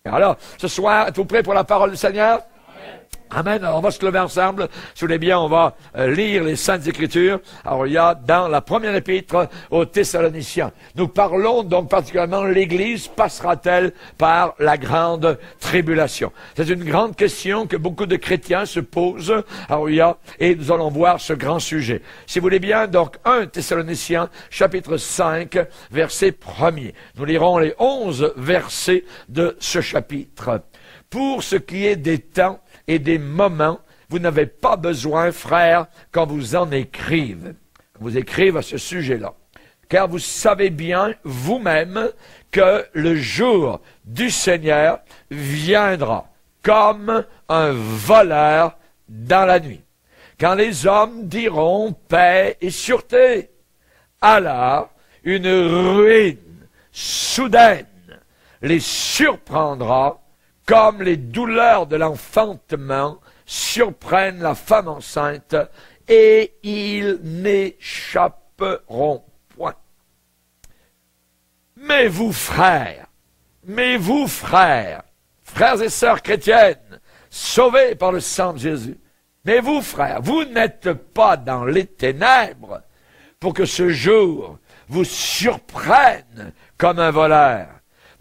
Alors, ce soir, êtes-vous prêts pour la parole du Seigneur? Amen. Alors, on va se lever ensemble. Si vous voulez bien, on va lire les Saintes Écritures. Alors, il y a dans la première épître aux Thessaloniciens. Nous parlons donc particulièrement, l'Église passera-t-elle par la grande tribulation? C'est une grande question que beaucoup de chrétiens se posent. Alors, et nous allons voir ce grand sujet. Si vous voulez bien, donc, 1 Thessaloniciens, chapitre 5, verset 1er. Nous lirons les 11 versets de ce chapitre. Pour ce qui est des temps et des moments, vous n'avez pas besoin, frères, qu'on vous en écrive. Qu'on vous écrive à ce sujet-là. Car vous savez bien, vous-même, que le jour du Seigneur viendra comme un voleur dans la nuit. Quand les hommes diront paix et sûreté, alors une ruine soudaine les surprendra, comme les douleurs de l'enfantement surprennent la femme enceinte, et ils n'échapperont point. Mais vous, frères, frères et sœurs chrétiennes, sauvés par le sang de Jésus, mais vous, frères, vous n'êtes pas dans les ténèbres pour que ce jour vous surprenne comme un voleur.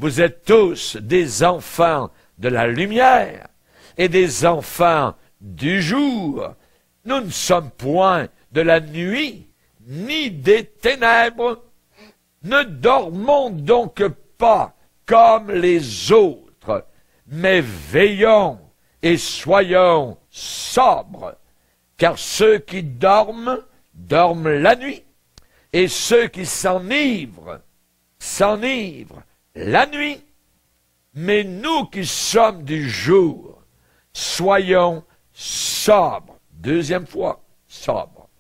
Vous êtes tous des enfants de la lumière et des enfants du jour. Nous ne sommes point de la nuit, ni des ténèbres. Ne dormons donc pas comme les autres, mais veillons et soyons sobres. Car ceux qui dorment, dorment la nuit, et ceux qui s'enivrent la nuit. Mais nous qui sommes du jour, soyons sobres. Deuxième fois, sobres.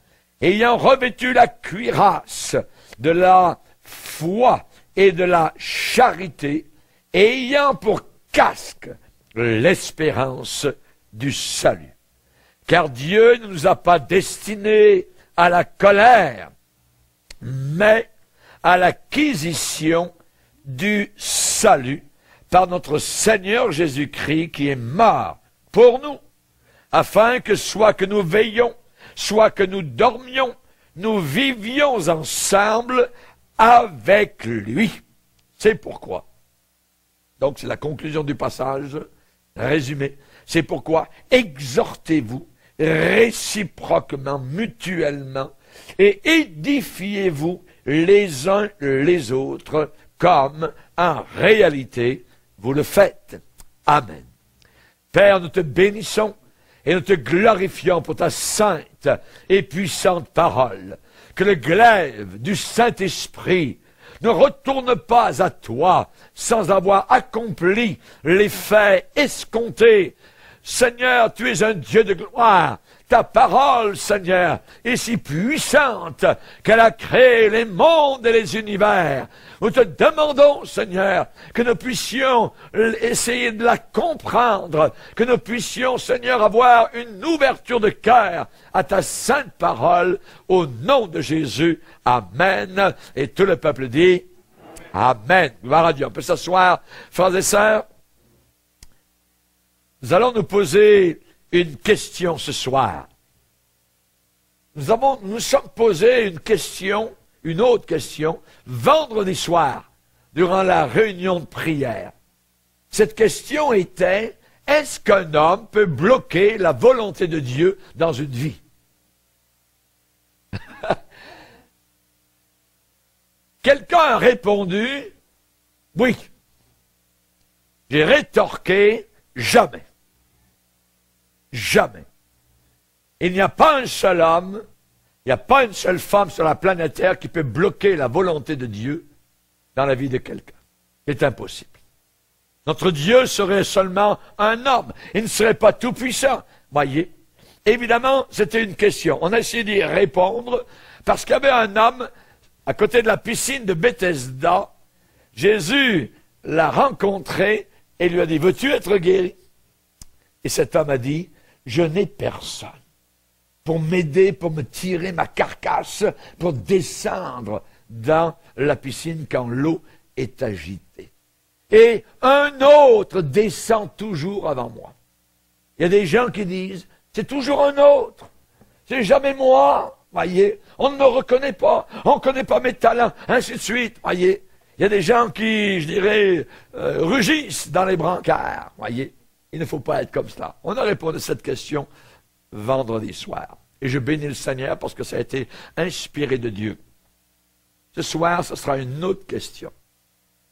Ayant revêtu la cuirasse de la foi et de la charité, et ayant pour casque l'espérance du salut. Car Dieu ne nous a pas destinés à la colère, mais à l'acquisition du salut par notre Seigneur Jésus-Christ qui est mort pour nous, afin que soit que nous veillions, soit que nous dormions, nous vivions ensemble avec lui. C'est pourquoi. Donc c'est la conclusion du passage, résumé. C'est pourquoi exhortez-vous réciproquement, mutuellement, et édifiez-vous les uns les autres, comme en réalité vous le faites. Amen. Père, nous te bénissons et nous te glorifions pour ta sainte et puissante parole. Que le glaive du Saint-Esprit ne retourne pas à toi sans avoir accompli les faits escomptés. Seigneur, tu es un Dieu de gloire. Ta parole, Seigneur, est si puissante qu'elle a créé les mondes et les univers. Nous te demandons, Seigneur, que nous puissions essayer de la comprendre, que nous puissions, Seigneur, avoir une ouverture de cœur à ta sainte parole, au nom de Jésus. Amen. Et tout le peuple dit Amen. Gloire à Dieu. On peut s'asseoir, frères et sœurs. Nous allons nous poser une question ce soir. Nous sommes posé une autre question, vendredi soir, durant la réunion de prière. Cette question était, est-ce qu'un homme peut bloquer la volonté de Dieu dans une vie? Quelqu'un a répondu, oui. J'ai rétorqué, jamais. Jamais. Il n'y a pas un seul homme, il n'y a pas une seule femme sur la planète Terre qui peut bloquer la volonté de Dieu dans la vie de quelqu'un. C'est impossible. Notre Dieu serait seulement un homme. Il ne serait pas tout puissant. Voyez. Évidemment, c'était une question. On a essayé d'y répondre parce qu'il y avait un homme à côté de la piscine de Bethesda. Jésus l'a rencontré et lui a dit, veux-tu être guéri? Et cet homme a dit, je n'ai personne pour m'aider, pour me tirer ma carcasse, pour descendre dans la piscine quand l'eau est agitée. et un autre descend toujours avant moi. Il y a des gens qui disent, c'est toujours un autre, c'est jamais moi, voyez, on ne me reconnaît pas, on ne connaît pas mes talents, ainsi de suite, voyez. Il y a des gens qui, je dirais, rugissent dans les brancards, voyez. Il ne faut pas être comme cela. On a répondu à cette question vendredi soir. Et je bénis le Seigneur parce que ça a été inspiré de Dieu. Ce soir, ce sera une autre question.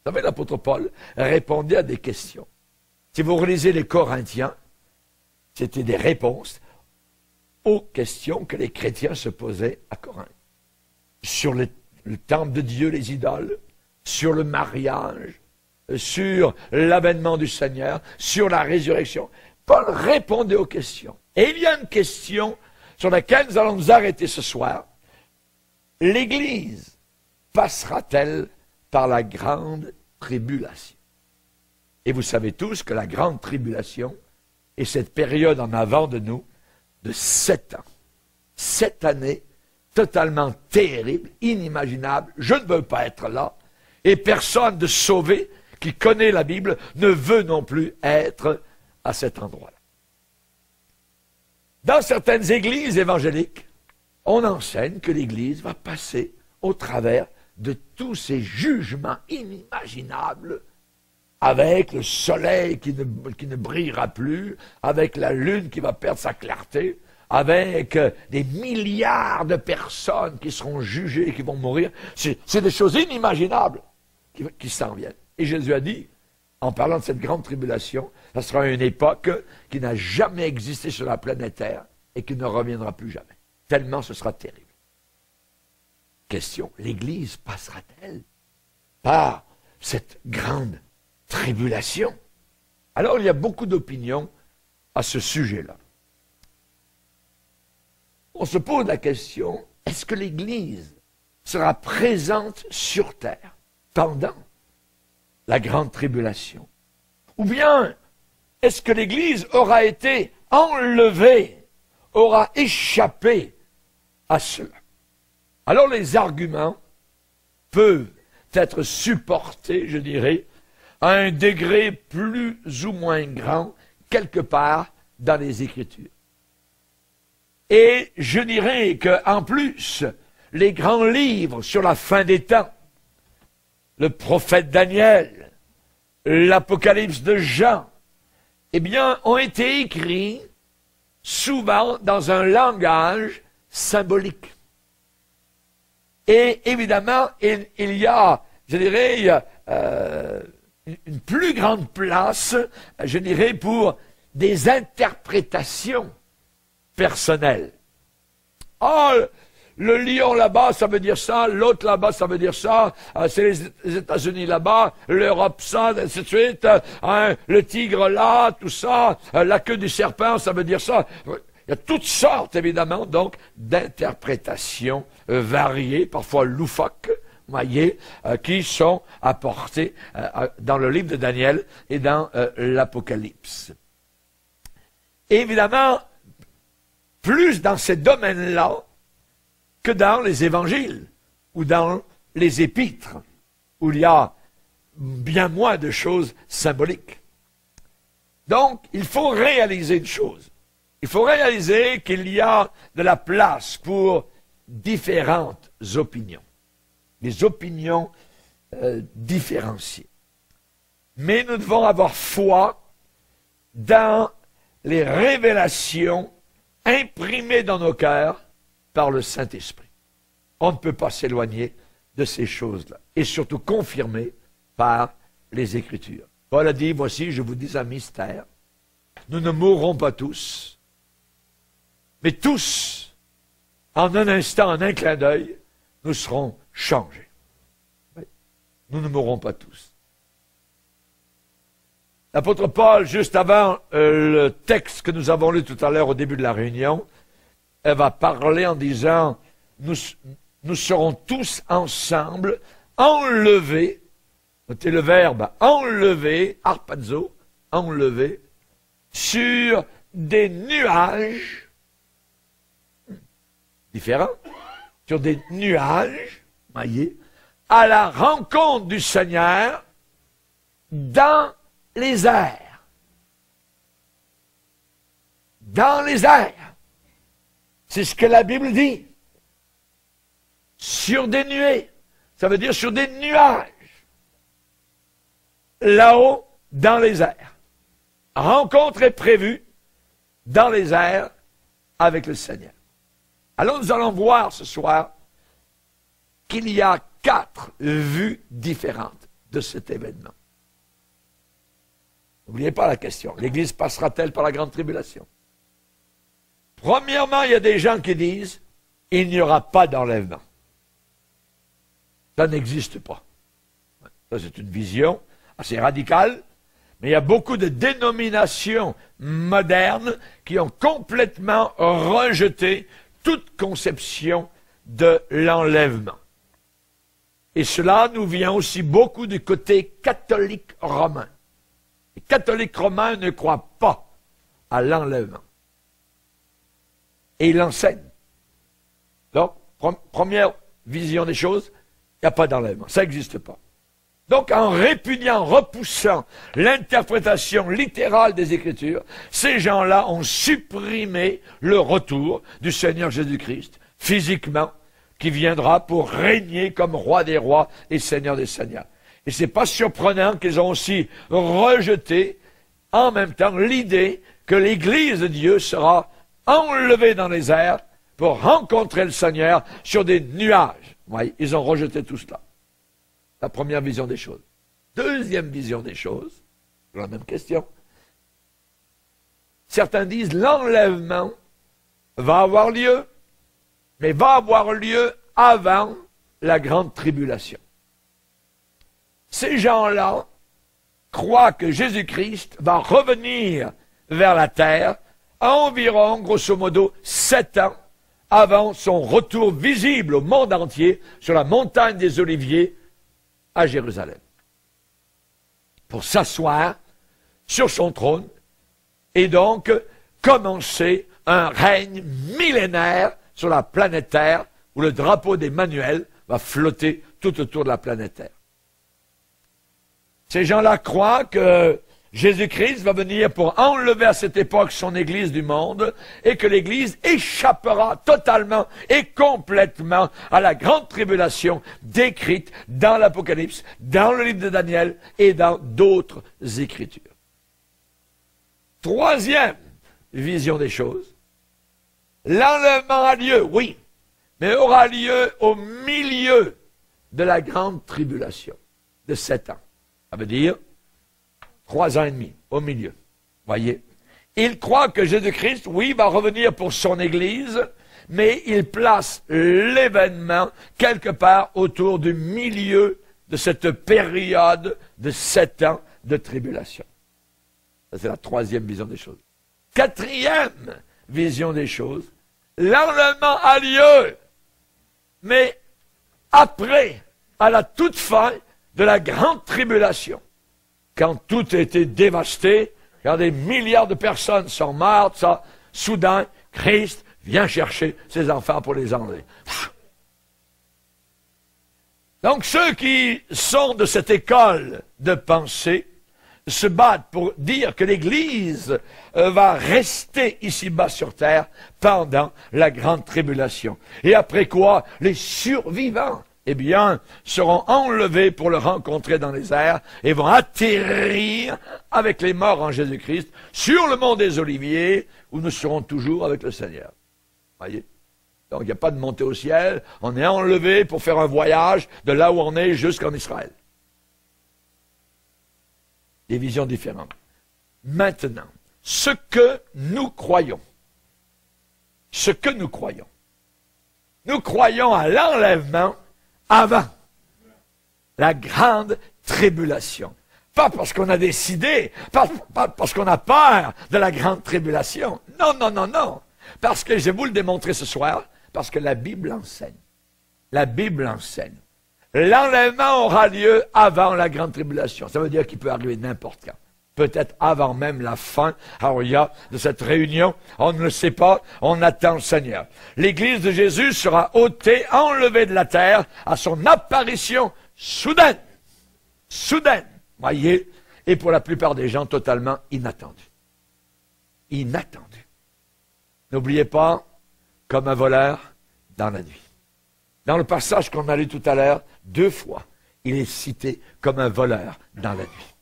Vous savez, l'apôtre Paul répondait à des questions. Si vous relisez les Corinthiens, c'était des réponses aux questions que les chrétiens se posaient à Corinthe. Sur le temple de Dieu, les idoles, sur le mariage, sur l'avènement du Seigneur, sur la résurrection. Paul répondait aux questions. Et il y a une question sur laquelle nous allons nous arrêter ce soir. L'Église passera-t-elle par la grande tribulation? Et vous savez tous que la grande tribulation est cette période en avant de nous de 7 ans. 7 années totalement terribles, inimaginables. Je ne veux pas être là. Et personne de sauvé qui connaît la Bible ne veut non plus être à cet endroit-là. Dans certaines églises évangéliques, on enseigne que l'Église va passer au travers de tous ces jugements inimaginables, avec le soleil qui ne brillera plus, avec la lune qui va perdre sa clarté, avec des milliards de personnes qui seront jugées et qui vont mourir. C'est des choses inimaginables qui s'en viennent. Et Jésus a dit, en parlant de cette grande tribulation, ça sera une époque qui n'a jamais existé sur la planète Terre et qui ne reviendra plus jamais. Tellement ce sera terrible. Question, l'Église passera-t-elle par cette grande tribulation? Alors il y a beaucoup d'opinions à ce sujet-là. On se pose la question, est-ce que l'Église sera présente sur terre pendant la grande tribulation? Ou bien, est-ce que l'Église aura été enlevée, aura échappé à cela? Alors les arguments peuvent être supportés, je dirais, à un degré plus ou moins grand, quelque part dans les Écritures. Et je dirais qu'en plus, les grands livres sur la fin des temps, le prophète Daniel, l'Apocalypse de Jean, eh bien, ont été écrits souvent dans un langage symbolique. Et évidemment, il y a, je dirais, une plus grande place, je dirais, pour des interprétations personnelles. Oh, le lion là-bas, ça veut dire ça, l'autre là-bas, ça veut dire ça, c'est les États-Unis là-bas, l'Europe ça, ainsi de suite, le tigre là, tout ça, la queue du serpent, ça veut dire ça. Il y a toutes sortes, évidemment, donc, d'interprétations variées, parfois loufoques, voyez, qui sont apportées dans le livre de Daniel et dans l'Apocalypse. Évidemment, plus dans ces domaines-là que dans les évangiles ou dans les épîtres, où il y a bien moins de choses symboliques. Donc, il faut réaliser une chose. Il faut réaliser qu'il y a de la place pour différentes opinions. Des opinions différenciées. Mais nous devons avoir foi dans les révélations imprimées dans nos cœurs par le Saint-Esprit. On ne peut pas s'éloigner de ces choses-là. Et surtout confirmées par les Écritures. Paul a dit, voici, je vous dis un mystère. Nous ne mourrons pas tous. Mais tous, en un instant, en un clin d'œil, nous serons changés. Nous ne mourrons pas tous. L'apôtre Paul, juste avant le texte que nous avons lu tout à l'heure au début de la réunion, elle va parler en disant, nous serons tous ensemble enlevés, notez le verbe enlever, harpazo, enlever, sur des nuages différents, sur des nuages, voyez, à la rencontre du Seigneur dans les airs. Dans les airs. C'est ce que la Bible dit. Sur des nuées. Ça veut dire sur des nuages. Là-haut, dans les airs. Rencontre est prévue dans les airs avec le Seigneur. Alors nous allons voir ce soir qu'il y a 4 vues différentes de cet événement. N'oubliez pas la question. L'Église passera-t-elle par la grande tribulation? Premièrement, il y a des gens qui disent il n'y aura pas d'enlèvement. Ça n'existe pas. Ça, c'est une vision assez radicale, mais il y a beaucoup de dénominations modernes qui ont complètement rejeté toute conception de l'enlèvement. Et cela nous vient aussi beaucoup du côté catholique romain. Les catholiques romains ne croient pas à l'enlèvement. Et ils l'enseignent. Donc, première vision des choses, il n'y a pas d'enlèvement. Ça n'existe pas. Donc, en répudiant, repoussant l'interprétation littérale des Écritures, ces gens-là ont supprimé le retour du Seigneur Jésus-Christ, physiquement, qui viendra pour régner comme roi des rois et seigneur des seigneurs. Et c'est pas surprenant qu'ils ont aussi rejeté, en même temps, l'idée que l'Église de Dieu sera enlevée dans les airs pour rencontrer le Seigneur sur des nuages. Oui, ils ont rejeté tout cela. La première vision des choses. Deuxième vision des choses, la même question. Certains disent l'enlèvement va avoir lieu, mais va avoir lieu avant la grande tribulation. Ces gens-là croient que Jésus-Christ va revenir vers la terre à environ, grosso modo, 7 ans avant son retour visible au monde entier sur la montagne des Oliviers à Jérusalem, pour s'asseoir sur son trône et donc commencer un règne millénaire sur la planète Terre où le drapeau d'Emmanuel va flotter tout autour de la planète Terre. Ces gens-là croient que Jésus-Christ va venir pour enlever à cette époque son Église du monde et que l'Église échappera totalement et complètement à la grande tribulation décrite dans l'Apocalypse, dans le livre de Daniel et dans d'autres Écritures. Troisième vision des choses, l'enlèvement a lieu, oui, mais aura lieu au milieu de la grande tribulation de 7 ans. Ça veut dire 3 ans et demi, au milieu. Voyez? Il croit que Jésus-Christ, oui, va revenir pour son Église, mais il place l'événement quelque part autour du milieu de cette période de 7 ans de tribulation. Ça, c'est la troisième vision des choses. Quatrième vision des choses, l'enlèvement a lieu, mais après, à la toute fin de la grande tribulation. Quand tout a été dévasté, quand des milliards de personnes sont mortes, ça, soudain, Christ vient chercher ses enfants pour les enlever. Donc ceux qui sont de cette école de pensée se battent pour dire que l'Église va rester ici-bas sur terre pendant la grande tribulation. Et après quoi, les survivants, eh bien, seront enlevés pour le rencontrer dans les airs et vont atterrir avec les morts en Jésus-Christ sur le mont des Oliviers où nous serons toujours avec le Seigneur. Voyez? Donc, il n'y a pas de montée au ciel. On est enlevé pour faire un voyage de là où on est jusqu'en Israël. Des visions différentes. Maintenant, ce que nous croyons, nous croyons à l'enlèvement avant la grande tribulation. Pas parce qu'on a décidé, pas parce qu'on a peur de la grande tribulation. Non, non, non, non. Parce que, je vais vous le démontrer ce soir, parce que la Bible enseigne. La Bible enseigne. L'enlèvement aura lieu avant la grande tribulation. Ça veut dire qu'il peut arriver n'importe quand. Peut-être avant même la fin, de cette réunion. On ne le sait pas, on attend le Seigneur. L'Église de Jésus sera ôtée, enlevée de la terre à son apparition soudaine. Soudaine. Voyez, et pour la plupart des gens totalement inattendu. Inattendu. N'oubliez pas, comme un voleur dans la nuit. Dans le passage qu'on a lu tout à l'heure, 2 fois, il est cité comme un voleur dans la nuit.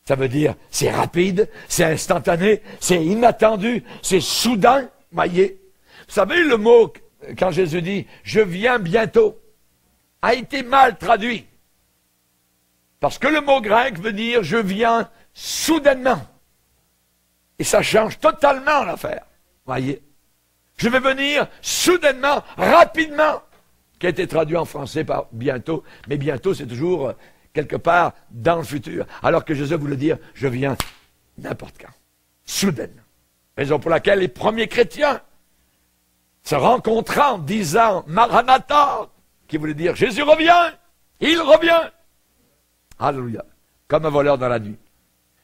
Ça veut dire, c'est rapide, c'est instantané, c'est inattendu, c'est soudain, voyez. Vous savez, le mot, quand Jésus dit « je viens bientôt », a été mal traduit. Parce que le mot grec veut dire « je viens soudainement ». Et ça change totalement l'affaire, voyez. Je vais venir soudainement, rapidement, qui a été traduit en français par bientôt, mais bientôt c'est toujours quelque part dans le futur. Alors que Jésus voulait dire, je viens n'importe quand, soudainement. Raison pour laquelle les premiers chrétiens se rencontrant, disant Maranatha, qui voulait dire Jésus revient, il revient. Alléluia, comme un voleur dans la nuit.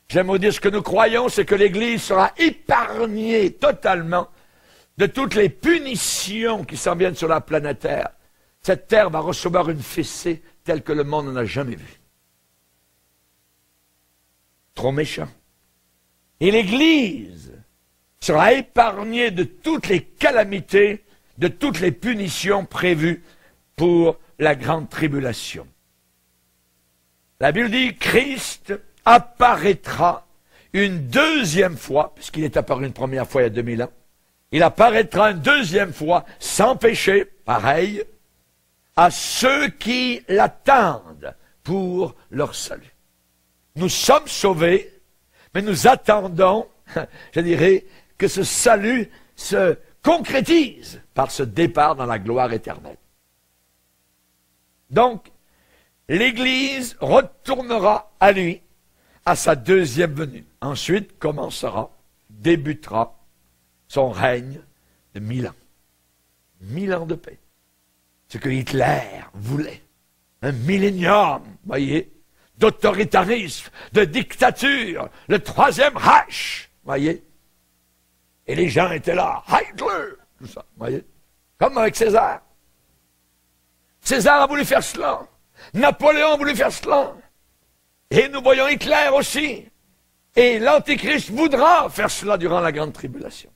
J'aime vous dire ce que nous croyons, c'est que l'Église sera épargnée totalement de toutes les punitions qui s'en viennent sur la planète Terre. Cette terre va recevoir une fessée telle que le monde n'en a jamais vu. Trop méchant. Et l'Église sera épargnée de toutes les calamités, de toutes les punitions prévues pour la grande tribulation. La Bible dit, Christ apparaîtra une deuxième fois, puisqu'il est apparu une première fois il y a 2000 ans, il apparaîtra une deuxième fois sans péché, pareil, à ceux qui l'attendent pour leur salut. Nous sommes sauvés, mais nous attendons, je dirais, que ce salut se concrétise par ce départ dans la gloire éternelle. Donc, l'Église retournera à lui, à sa deuxième venue. Ensuite débutera son règne de 1000 ans. 1000 ans de paix. Ce que Hitler voulait. Un millénium, voyez, d'autoritarisme, de dictature, le troisième Reich, voyez. Et les gens étaient là, Hitler, tout ça, voyez. Comme avec César. César a voulu faire cela. Napoléon a voulu faire cela. Et nous voyons Hitler aussi. Et l'Antéchrist voudra faire cela durant la grande tribulation.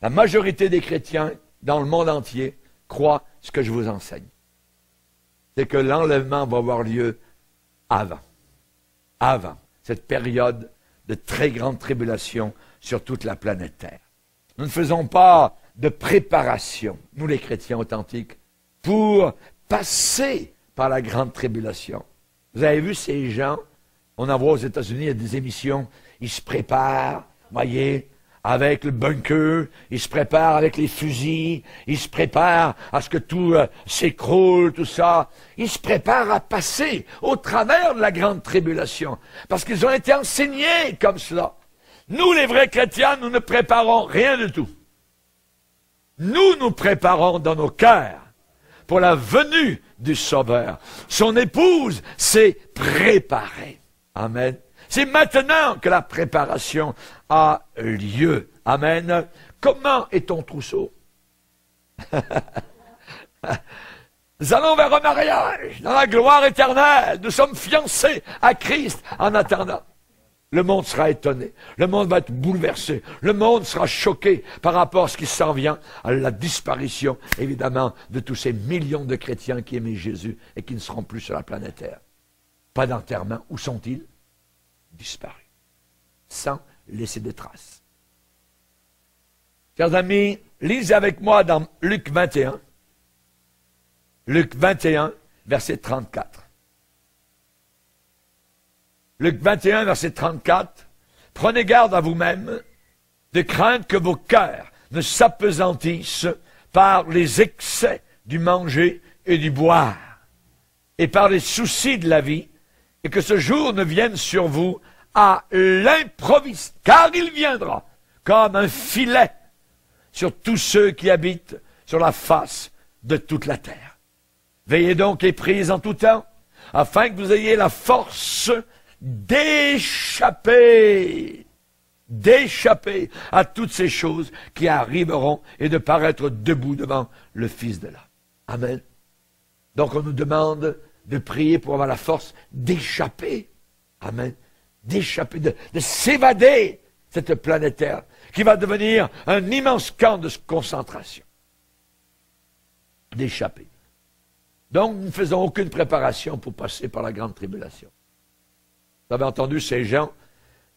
La majorité des chrétiens dans le monde entier croient ce que je vous enseigne. C'est que l'enlèvement va avoir lieu avant cette période de très grande tribulation sur toute la planète Terre. Nous ne faisons pas de préparation, nous les chrétiens authentiques, pour passer par la grande tribulation. Vous avez vu ces gens, on en voit aux États-Unis, il y a des émissions, ils se préparent, voyez, avec le bunker, ils se préparent avec les fusils, ils se préparent à ce que tout s'écroule, tout ça. Ils se préparent à passer au travers de la grande tribulation, parce qu'ils ont été enseignés comme cela. Nous, les vrais chrétiens, nous ne préparons rien du tout. Nous nous préparons dans nos cœurs pour la venue du Sauveur. Son épouse s'est préparée. Amen. C'est maintenant que la préparation a lieu. Amen. Comment est ton trousseau? Nous allons vers un mariage, dans la gloire éternelle. Nous sommes fiancés à Christ en attendant. Le monde sera étonné. Le monde va être bouleversé. Le monde sera choqué par rapport à ce qui s'en vient, à la disparition, évidemment, de tous ces millions de chrétiens qui aimaient Jésus et qui ne seront plus sur la planète Terre. Pas d'enterrement. Où sont-ils? Disparus. Sans laisser de traces. Chers amis, lisez avec moi dans Luc 21. Luc 21, verset 34. Luc 21, verset 34. Prenez garde à vous-même de craindre que vos cœurs ne s'apesantissent par les excès du manger et du boire, et par les soucis de la vie, et que ce jour ne vienne sur vous à l'improviste, car il viendra comme un filet sur tous ceux qui habitent sur la face de toute la terre. Veillez donc et priez en tout temps, afin que vous ayez la force d'échapper à toutes ces choses qui arriveront et de paraître debout devant le Fils de l'homme. Amen. Donc on nous demande de prier pour avoir la force d'échapper Amen. D'échapper, de s'évader cette planète Terre, qui va devenir un immense camp de concentration. D'échapper. Donc, nous ne faisons aucune préparation pour passer par la grande tribulation. Vous avez entendu ces gens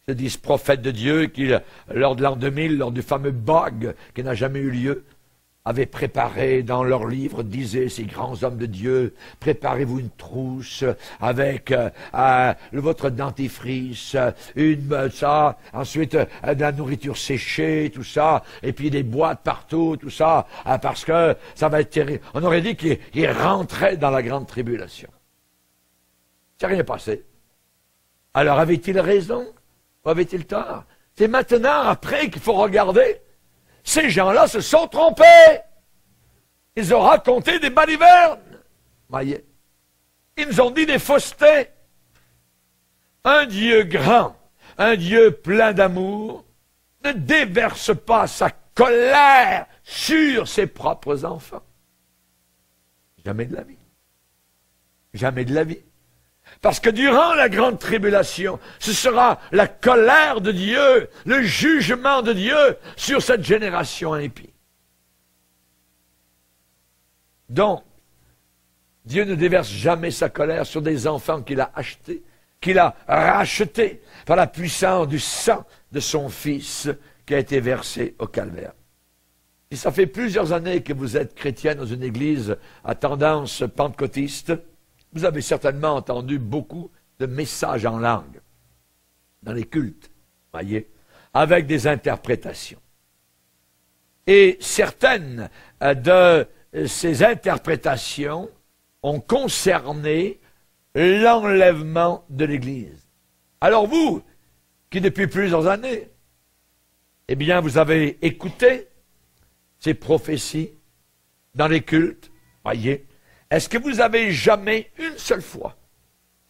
se disent prophètes de Dieu qui, lors de l'an 2000, lors du fameux bug qui n'a jamais eu lieu, avaient préparé dans leurs livres, disaient ces grands hommes de Dieu, préparez-vous une trousse avec votre dentifrice, ensuite de la nourriture séchée, tout ça, et puis des boîtes partout, tout ça, parce que ça va être terrible. On aurait dit qu'ils rentraient dans la grande tribulation. Ça n'est rien passé. Alors avait-il raison ou avait-il tort? C'est maintenant, après, qu'il faut regarder. Ces gens-là se sont trompés. Ils ont raconté des balivernes. Voyez. Ils nous ont dit des faussetés. Un Dieu grand, un Dieu plein d'amour, ne déverse pas sa colère sur ses propres enfants. Jamais de la vie. Jamais de la vie. Parce que durant la grande tribulation, ce sera la colère de Dieu, le jugement de Dieu sur cette génération impie. Donc, Dieu ne déverse jamais sa colère sur des enfants qu'il a achetés, qu'il a rachetés par la puissance du sang de son Fils qui a été versé au calvaire. Et ça fait plusieurs années que vous êtes chrétien dans une église à tendance pentecôtiste. Vous avez certainement entendu beaucoup de messages en langue dans les cultes, voyez, avec des interprétations. Et certaines de ces interprétations ont concerné l'enlèvement de l'Église. Alors vous, qui depuis plusieurs années, eh bien, vous avez écouté ces prophéties dans les cultes, voyez, est-ce que vous avez jamais, une seule fois,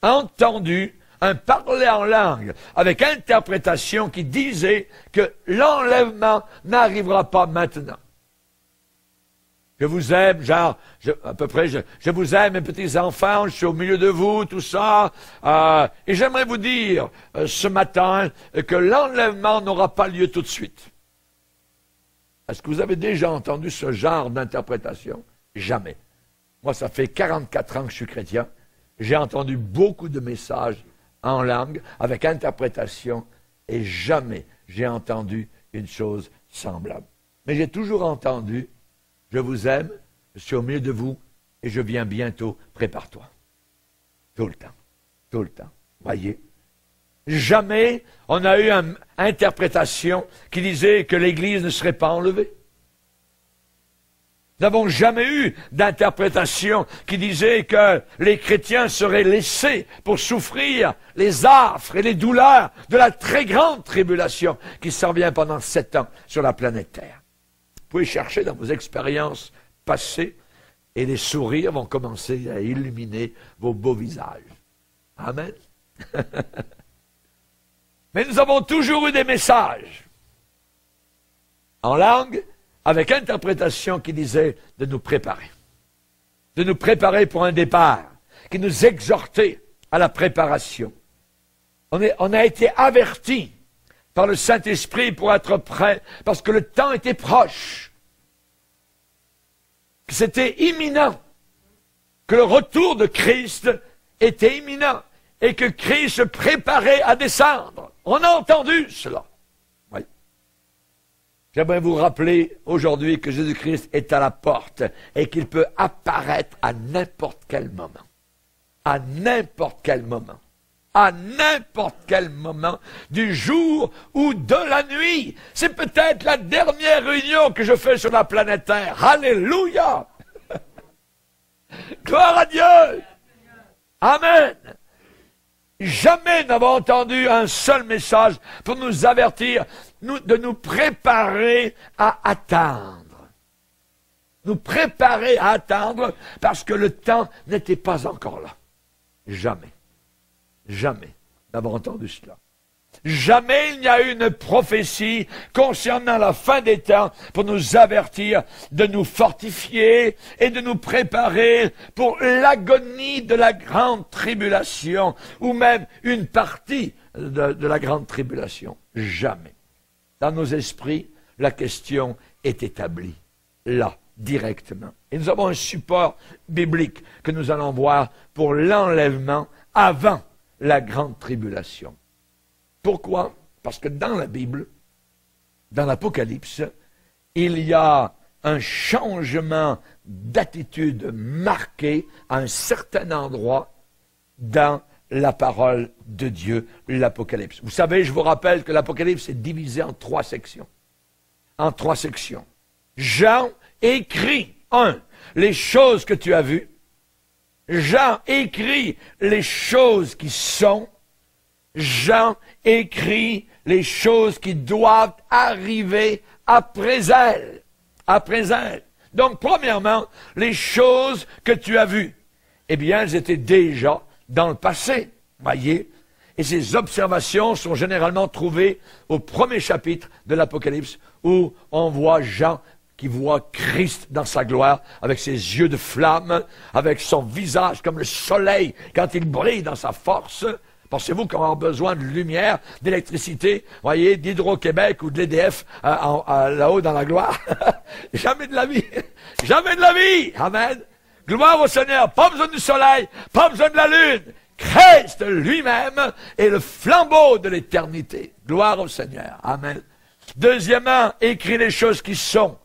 entendu un parler en langue avec interprétation qui disait que l'enlèvement n'arrivera pas maintenant? Je vous aime, genre, à peu près, je vous aime, mes petits enfants, je suis au milieu de vous, tout ça. Et j'aimerais vous dire ce matin que l'enlèvement n'aura pas lieu tout de suite. Est-ce que vous avez déjà entendu ce genre d'interprétation? Jamais. Moi, ça fait 44 ans que je suis chrétien. J'ai entendu beaucoup de messages en langue, avec interprétation, et jamais j'ai entendu une chose semblable. Mais j'ai toujours entendu, je vous aime, je suis au milieu de vous, et je viens bientôt, prépare-toi. Tout le temps. Tout le temps. Voyez? Jamais on a eu une interprétation qui disait que l'Église ne serait pas enlevée. Nous n'avons jamais eu d'interprétation qui disait que les chrétiens seraient laissés pour souffrir les affres et les douleurs de la très grande tribulation qui s'en vient pendant 7 ans sur la planète Terre. Vous pouvez chercher dans vos expériences passées et les sourires vont commencer à illuminer vos beaux visages. Amen. Mais nous avons toujours eu des messages en langue, avec interprétation qui disait de nous préparer pour un départ, qui nous exhortait à la préparation. On a été avertis par le Saint-Esprit pour être prêts, parce que le temps était proche, que c'était imminent, que le retour de Christ était imminent, et que Christ se préparait à descendre. On a entendu cela. Oui. J'aimerais vous rappeler aujourd'hui que Jésus-Christ est à la porte et qu'il peut apparaître à n'importe quel moment. À n'importe quel moment. À n'importe quel moment du jour ou de la nuit. C'est peut-être la dernière réunion que je fais sur la planète Terre. Alléluia! Gloire à Dieu! Amen! Jamais n'avons entendu un seul message pour nous avertir de nous préparer à attendre. Nous préparer à attendre parce que le temps n'était pas encore là. Jamais. Jamais n'avons entendu cela. Jamais il n'y a eu une prophétie concernant la fin des temps pour nous avertir de nous fortifier et de nous préparer pour l'agonie de la grande tribulation ou même une partie de la grande tribulation. Jamais. Dans nos esprits, la question est établie, là, directement. Et nous avons un support biblique que nous allons voir pour l'enlèvement avant la grande tribulation. Pourquoi? Parce que dans la Bible, dans l'Apocalypse, il y a un changement d'attitude marqué à un certain endroit dans la parole de Dieu, l'Apocalypse. Vous savez, je vous rappelle que l'Apocalypse est divisé en 3 sections. En 3 sections. Jean écrit, les choses que tu as vues. Jean écrit les choses qui sont. Jean écrit les choses qui doivent arriver après elles. Après elles. Donc, premièrement, les choses que tu as vues. Eh bien, elles étaient déjà dans le passé, voyez. Et ces observations sont généralement trouvées au premier chapitre de l'Apocalypse, où on voit Jean qui voit Christ dans sa gloire, avec ses yeux de flamme, avec son visage comme le soleil quand il brille dans sa force. Pensez-vous qu'on a besoin de lumière, d'électricité, voyez, d'Hydro-Québec ou de l'EDF là-haut dans la gloire? Jamais de la vie. Jamais de la vie. Amen. Gloire au Seigneur. Pas besoin du soleil, pas besoin de la lune. Christ lui-même est le flambeau de l'éternité. Gloire au Seigneur. Amen. Deuxièmement, écrit les choses qui sont.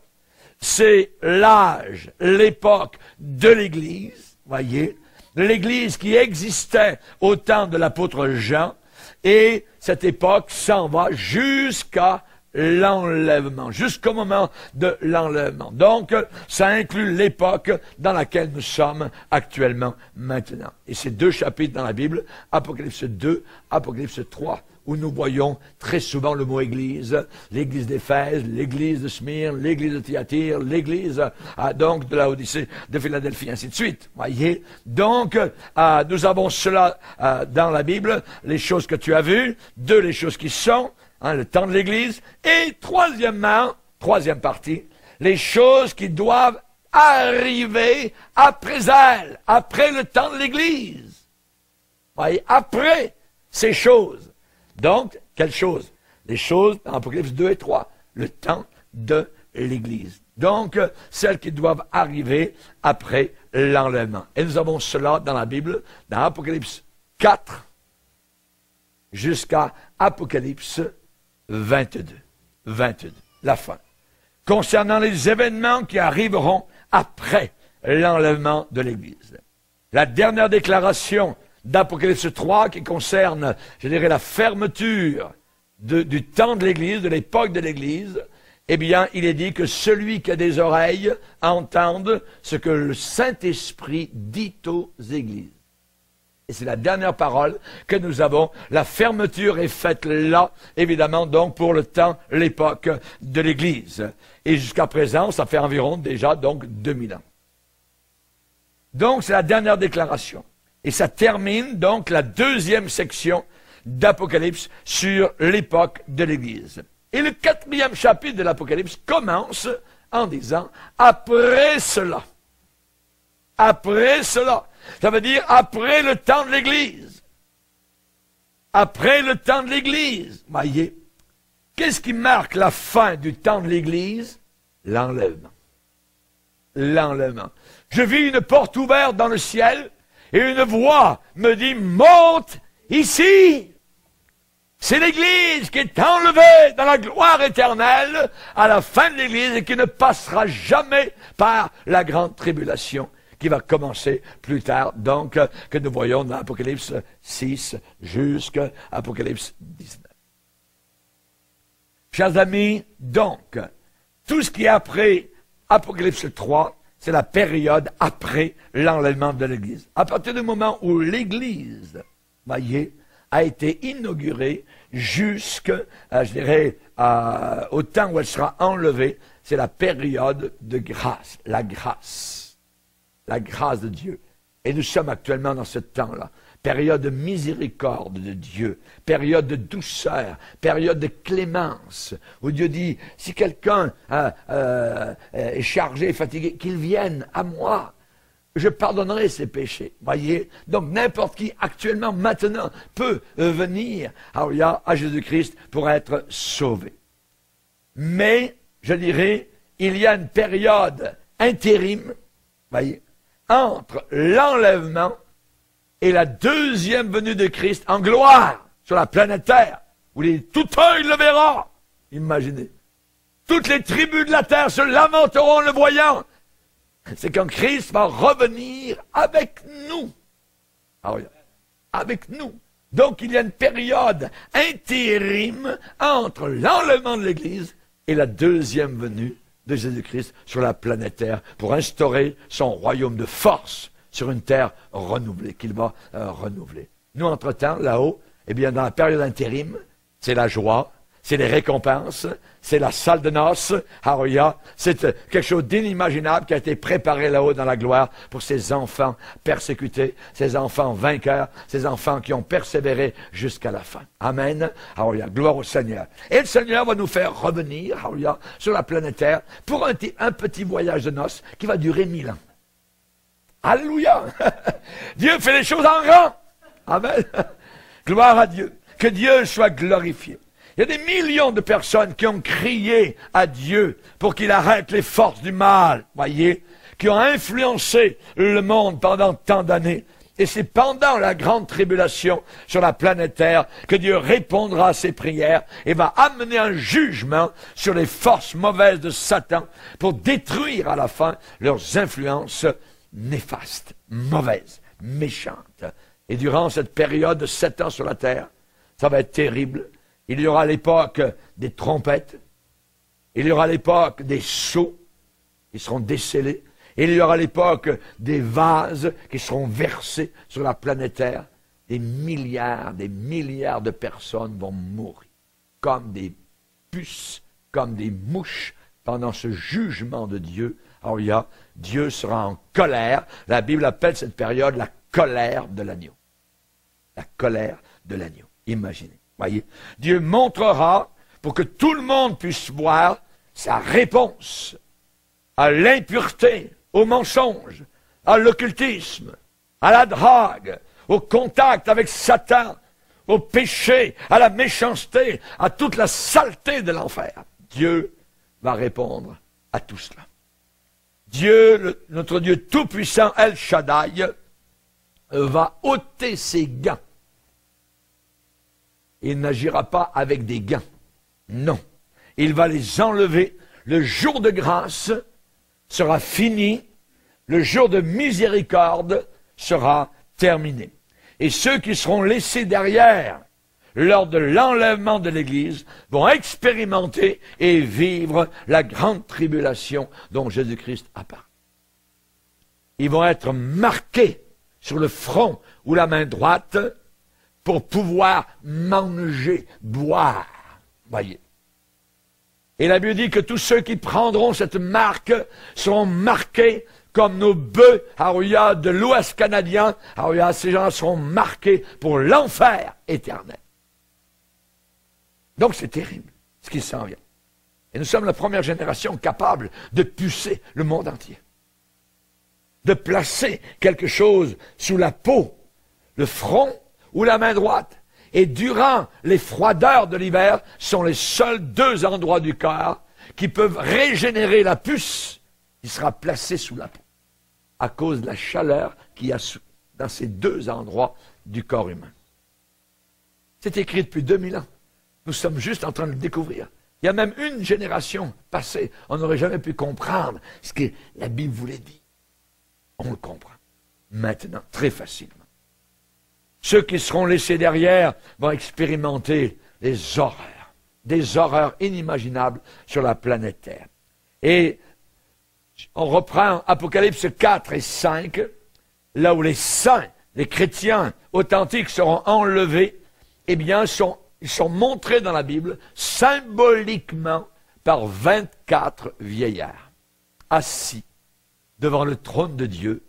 C'est l'âge, l'époque de l'Église, voyez. L'Église qui existait au temps de l'apôtre Jean, et cette époque s'en va jusqu'à l'enlèvement, jusqu'au moment de l'enlèvement. Donc, ça inclut l'époque dans laquelle nous sommes actuellement maintenant. Et ces 2 chapitres dans la Bible, Apocalypse 2, Apocalypse 3, où nous voyons très souvent le mot Église, l'Église d'Éphèse, l'Église de Smyrne, l'Église de Thyatire, l'Église donc de Laodicée, de Philadelphie, ainsi de suite. Voyez. Donc, nous avons cela dans la Bible, les choses que tu as vues, 2 les choses qui sont, le temps de l'Église, et troisièmement, troisième partie, les choses qui doivent arriver après elles, après le temps de l'Église. Voyez, après ces choses. Donc, quelles choses? Les choses dans Apocalypse 2 et 3, le temps de l'Église. Donc, celles qui doivent arriver après l'enlèvement. Et nous avons cela dans la Bible, dans Apocalypse 4, jusqu'à Apocalypse 22. 22, la fin. Concernant les événements qui arriveront après l'enlèvement de l'Église. La dernière déclaration d'Apocalypse 3 qui concerne, je dirais, la fermeture du temps de l'Église, de l'époque de l'Église, eh bien, il est dit que celui qui a des oreilles entende ce que le Saint-Esprit dit aux églises. Et c'est la dernière parole que nous avons. La fermeture est faite là, évidemment, donc pour le temps, l'époque de l'Église. Et jusqu'à présent, ça fait environ déjà donc 2000 ans. Donc, c'est la dernière déclaration. Et ça termine donc la deuxième section d'Apocalypse sur l'époque de l'Église. Et le 4e chapitre de l'Apocalypse commence en disant « Après cela ». Après cela. Ça veut dire après le temps de l'Église. Après le temps de l'Église. Voyez, qu'est-ce qui marque la fin du temps de l'Église? L'enlèvement. L'enlèvement. Je vis une porte ouverte dans le ciel et une voix me dit, monte ici. C'est l'Église qui est enlevée dans la gloire éternelle à la fin de l'Église et qui ne passera jamais par la grande tribulation qui va commencer plus tard, donc, que nous voyons dans Apocalypse 6 jusqu'à Apocalypse 19. Chers amis, donc, tout ce qui est après Apocalypse 3, c'est la période après l'enlèvement de l'Église. À partir du moment où l'Église, voyez, a été inaugurée jusque, je dirais, au temps où elle sera enlevée, c'est la période de grâce, la grâce de Dieu Et nous sommes actuellement dans ce temps-là. Période de miséricorde de Dieu, période de douceur, période de clémence, où Dieu dit, si quelqu'un est chargé, fatigué, qu'il vienne à moi, je pardonnerai ses péchés. Voyez, donc n'importe qui actuellement, maintenant, peut venir à Jésus-Christ pour être sauvé. Mais, je dirais, il y a une période intérim, voyez, entre l'enlèvement et la deuxième venue de Christ en gloire sur la planète Terre, où tout œil le verra. Imaginez. Toutes les tribus de la terre se lamenteront en le voyant. C'est quand Christ va revenir avec nous. Ah oui, avec nous. Donc il y a une période intérim entre l'enlèvement de l'Église et la deuxième venue de Jésus-Christ sur la planète Terre pour instaurer son royaume de force sur une terre renouvelée, qu'il va renouveler. Nous, entre-temps, là-haut, eh bien, dans la période intérim, c'est la joie, c'est les récompenses, c'est la salle de noces, Haroya, c'est quelque chose d'inimaginable qui a été préparé là-haut dans la gloire pour ces enfants persécutés, ces enfants vainqueurs, ces enfants qui ont persévéré jusqu'à la fin. Amen. Haroya, gloire au Seigneur. Et le Seigneur va nous faire revenir, Haroya, sur la planète Terre pour un petit voyage de noces qui va durer 1000 ans. Alléluia! Dieu fait les choses en grand. Amen. Gloire à Dieu. Que Dieu soit glorifié. Il y a des millions de personnes qui ont crié à Dieu pour qu'il arrête les forces du mal, voyez, qui ont influencé le monde pendant tant d'années. Et c'est pendant la grande tribulation sur la planète Terre que Dieu répondra à ces prières et va amener un jugement sur les forces mauvaises de Satan pour détruire à la fin leurs influences néfastes, mauvaises, méchantes. Et durant cette période de 7 ans sur la terre, ça va être terrible. Il y aura l'époque des trompettes, il y aura l'époque des sceaux qui seront décellés, et il y aura l'époque des vases qui seront versés sur la planète Terre. Des milliards de personnes vont mourir, comme des puces, comme des mouches, pendant ce jugement de Dieu. Alors, Dieu sera en colère. La Bible appelle cette période la colère de l'agneau. La colère de l'agneau. Imaginez. Voyez. Dieu montrera, pour que tout le monde puisse voir, sa réponse à l'impureté, au mensonge, à l'occultisme, à la drague, au contact avec Satan, au péché, à la méchanceté, à toute la saleté de l'enfer. Dieu va répondre à tout cela. Dieu, notre Dieu tout-puissant, El Shaddai, va ôter ses gants. Il n'agira pas avec des gants. Non. Il va les enlever. Le jour de grâce sera fini. Le jour de miséricorde sera terminé. Et ceux qui seront laissés derrière lors de l'enlèvement de l'Église vont expérimenter et vivre la grande tribulation dont Jésus-Christ a parlé. Ils vont être marqués sur le front ou la main droite pour pouvoir manger, boire. Voyez. Et la Bible dit que tous ceux qui prendront cette marque seront marqués comme nos bœufs, Harouya, de l'Ouest canadien. Harouya, ces gens seront marqués pour l'enfer éternel. Donc c'est terrible ce qui s'en vient. Et nous sommes la première génération capable de pucer le monde entier. De placer quelque chose sous la peau, le front ou la main droite. Et durant les froideurs de l'hiver, sont les seuls 2 endroits du corps qui peuvent régénérer la puce qui sera placée sous la peau. À cause de la chaleur qu'il y a dans ces 2 endroits du corps humain. C'est écrit depuis 2000 ans. Nous sommes juste en train de le découvrir. Il y a même une génération passée, on n'aurait jamais pu comprendre ce que la Bible voulait dire. On le comprend maintenant, très facilement. Ceux qui seront laissés derrière vont expérimenter des horreurs inimaginables sur la planète Terre. Et on reprend Apocalypse 4 et 5, là où les saints, les chrétiens authentiques seront enlevés, eh bien, ils sont montrés dans la Bible symboliquement par 24 vieillards, assis devant le trône de Dieu,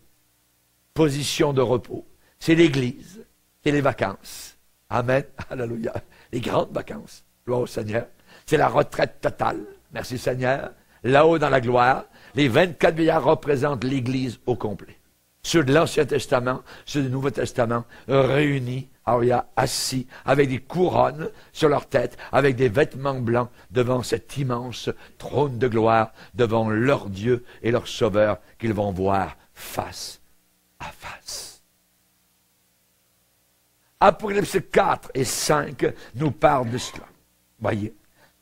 position de repos. C'est l'Église, c'est les vacances. Amen, alléluia. Les grandes vacances, gloire au Seigneur. C'est la retraite totale, merci Seigneur. Là-haut dans la gloire, les 24 vieillards représentent l'Église au complet. Ceux de l'Ancien Testament, ceux du Nouveau Testament, réunis, assis, avec des couronnes sur leur tête, avec des vêtements blancs, devant cet immense trône de gloire, devant leur Dieu et leur Sauveur, qu'ils vont voir face à face. Apocalypse 4 et 5 nous parlent de cela. Voyez.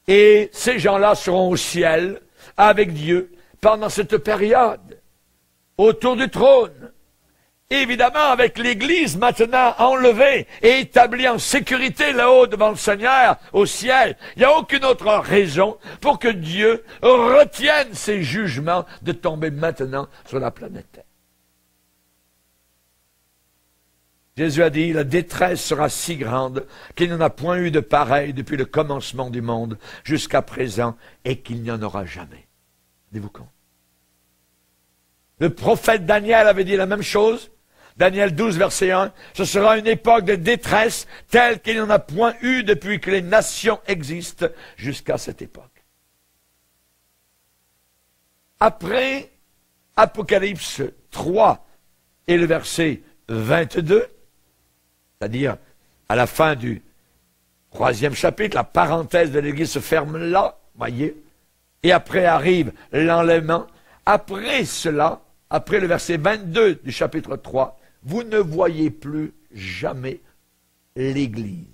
Et ces gens-là seront au ciel avec Dieu pendant cette période, autour du trône. Évidemment, avec l'Église maintenant enlevée et établie en sécurité là-haut devant le Seigneur, au ciel, il n'y a aucune autre raison pour que Dieu retienne ses jugements de tomber maintenant sur la planète Terre. Jésus a dit, la détresse sera si grande qu'il n'y en a point eu de pareil depuis le commencement du monde jusqu'à présent et qu'il n'y en aura jamais. Rendez-vous compte? Le prophète Daniel avait dit la même chose. Daniel 12, verset 1, ce sera une époque de détresse telle qu'il n'y en a point eu depuis que les nations existent jusqu'à cette époque. Après Apocalypse 3 et le verset 22, c'est-à-dire à la fin du 3e chapitre, la parenthèse de l'Église se ferme là, voyez, et après arrive l'enlèvement. Après cela, après le verset 22 du chapitre 3, vous ne voyez plus jamais l'Église.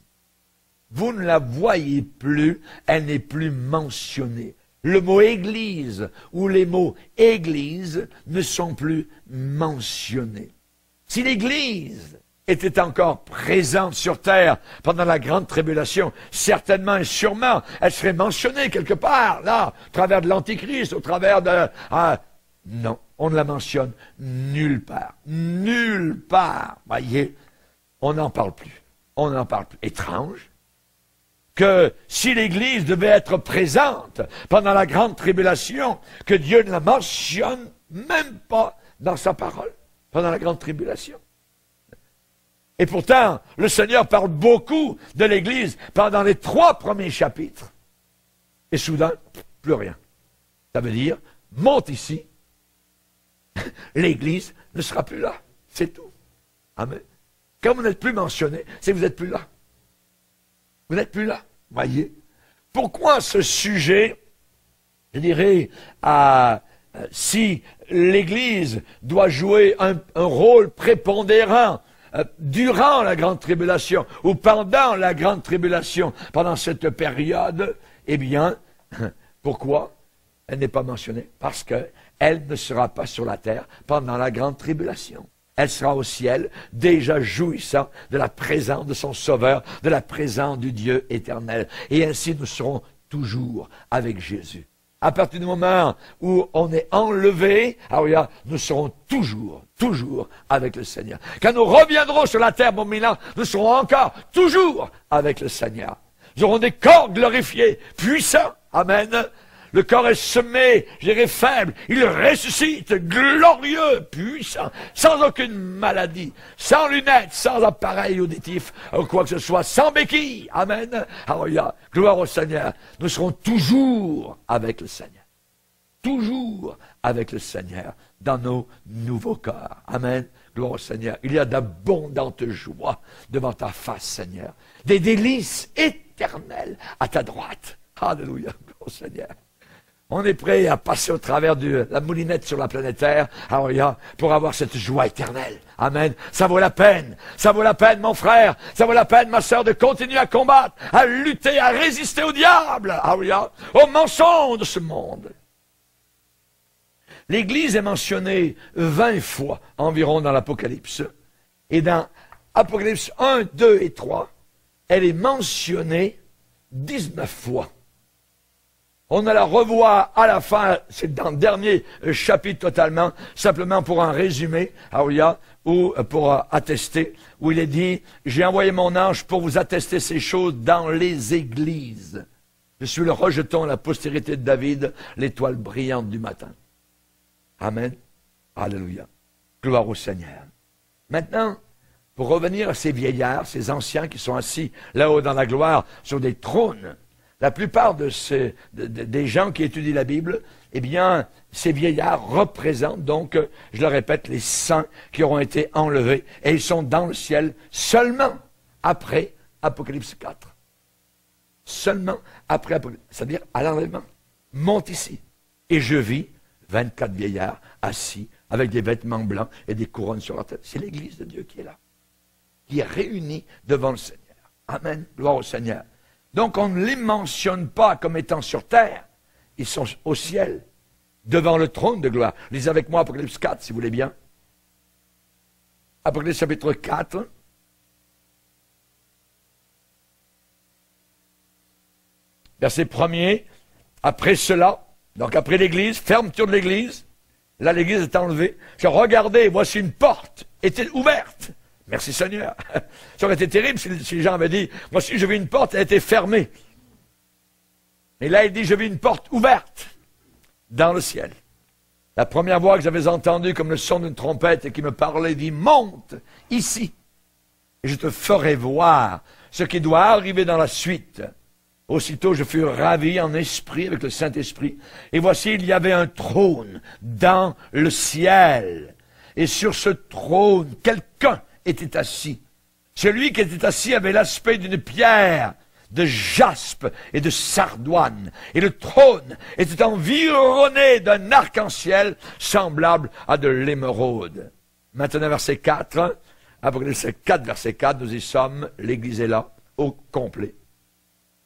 Vous ne la voyez plus, elle n'est plus mentionnée. Le mot Église ou les mots Église ne sont plus mentionnés. Si l'Église était encore présente sur terre pendant la grande tribulation, certainement et sûrement, elle serait mentionnée quelque part, là, au travers de l'Antichrist, au travers de... non, on ne la mentionne nulle part. Nulle part. Voyez, on n'en parle plus. On n'en parle plus. Étrange que si l'Église devait être présente pendant la grande tribulation, que Dieu ne la mentionne même pas dans sa parole pendant la grande tribulation. Et pourtant, le Seigneur parle beaucoup de l'Église pendant les 3 premiers chapitres. Et soudain, plus rien. Ça veut dire, monte ici, l'Église ne sera plus là. C'est tout. Amen. Quand vous n'êtes plus mentionné, c'est que vous n'êtes plus là. Vous n'êtes plus là. Voyez. Pourquoi ce sujet, je dirais, si l'Église doit jouer un rôle prépondérant durant la grande tribulation ou pendant la grande tribulation, pendant cette période, eh bien, pourquoi elle n'est pas mentionnée? Parce qu'elle ne sera pas sur la terre pendant la grande tribulation. Elle sera au ciel, déjà jouissant de la présence de son Sauveur, de la présence du Dieu éternel. Et ainsi, nous serons toujours avec Jésus. À partir du moment où on est enlevé, nous serons toujours avec le Seigneur. Quand nous reviendrons sur la terre, mon milan, nous serons encore toujours avec le Seigneur. Nous aurons des corps glorifiés, puissants. Amen. Le corps est semé, je dirais faible. Il ressuscite, glorieux, puissant, sans aucune maladie, sans lunettes, sans appareil auditif, ou quoi que ce soit, sans béquille. Amen. Alléluia. Gloire au Seigneur. Nous serons toujours avec le Seigneur. Toujours avec le Seigneur dans nos nouveaux corps. Amen. Gloire au Seigneur. Il y a d'abondantes joies devant ta face, Seigneur. Des délices éternelles à ta droite. Alléluia. Gloire au Seigneur. On est prêt à passer au travers de la moulinette sur la planète Terre, pour avoir cette joie éternelle. Amen. Ça vaut la peine. Ça vaut la peine, mon frère. Ça vaut la peine, ma sœur, de continuer à combattre, à lutter, à résister au diable, aux mensonges de ce monde. L'Église est mentionnée 20 fois environ dans l'Apocalypse. Et dans Apocalypse 1, 2 et 3, elle est mentionnée 19 fois. On la revoit à la fin, c'est dans le dernier chapitre totalement, simplement pour un résumé, ou pour attester, où il est dit, j'ai envoyé mon ange pour vous attester ces choses dans les églises. Je suis le rejeton, la postérité de David, l'étoile brillante du matin. Amen. Alléluia. Gloire au Seigneur. Maintenant, pour revenir à ces vieillards, ces anciens qui sont assis là-haut dans la gloire sur des trônes, la plupart des gens qui étudient la Bible, eh bien, ces vieillards représentent donc, je le répète, les saints qui auront été enlevés et ils sont dans le ciel seulement après Apocalypse 4. Seulement après Apocalypse, c'est-à-dire à l'enlèvement. Monte ici. Et je vis 24 vieillards assis avec des vêtements blancs et des couronnes sur leur tête. C'est l'Église de Dieu qui est là, qui est réunie devant le Seigneur. Amen. Gloire au Seigneur. Donc on ne les mentionne pas comme étant sur terre. Ils sont au ciel, devant le trône de gloire. Lisez avec moi Apocalypse 4, si vous voulez bien. Apocalypse chapitre 4. Verset 1er. Après cela, donc après l'église, fermeture de l'église, là l'église est enlevée. Je regardez, voici une porte était ouverte. Merci Seigneur. Ça aurait été terrible si les gens avaient dit, voici je vis une porte, elle a été fermée. Et là il dit, je vis une porte ouverte dans le ciel. La première voix que j'avais entendue comme le son d'une trompette et qui me parlait dit, monte ici et je te ferai voir ce qui doit arriver dans la suite. Aussitôt, je fus ravi en esprit avec le Saint-Esprit. Et voici, il y avait un trône dans le ciel. Et sur ce trône, quelqu'un était assis. Celui qui était assis avait l'aspect d'une pierre de jaspe et de sardoine. Et le trône était environné d'un arc-en-ciel semblable à de l'émeraude. Maintenant, verset 4. Apocalypse 4, verset 4, nous y sommes. L'église est là, au complet.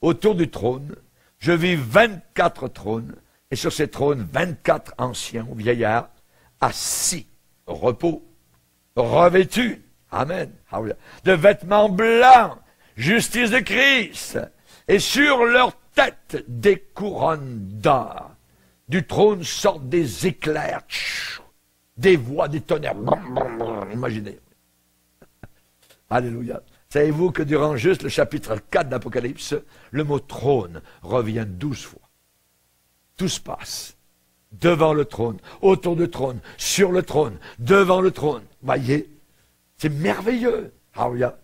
Autour du trône, je vis 24 trônes, et sur ces trônes, 24 anciens ou vieillards, assis, au repos, revêtus, amen, de vêtements blancs, justice de Christ, et sur leur tête des couronnes d'or. Du trône sortent des éclairs, des voix, des tonnerres, imaginez. Alléluia. Savez-vous que durant juste le chapitre 4 d'Apocalypse, le mot trône revient 12 fois. Tout se passe devant le trône, autour du trône, sur le trône, devant le trône. Voyez, c'est merveilleux. Alléluia.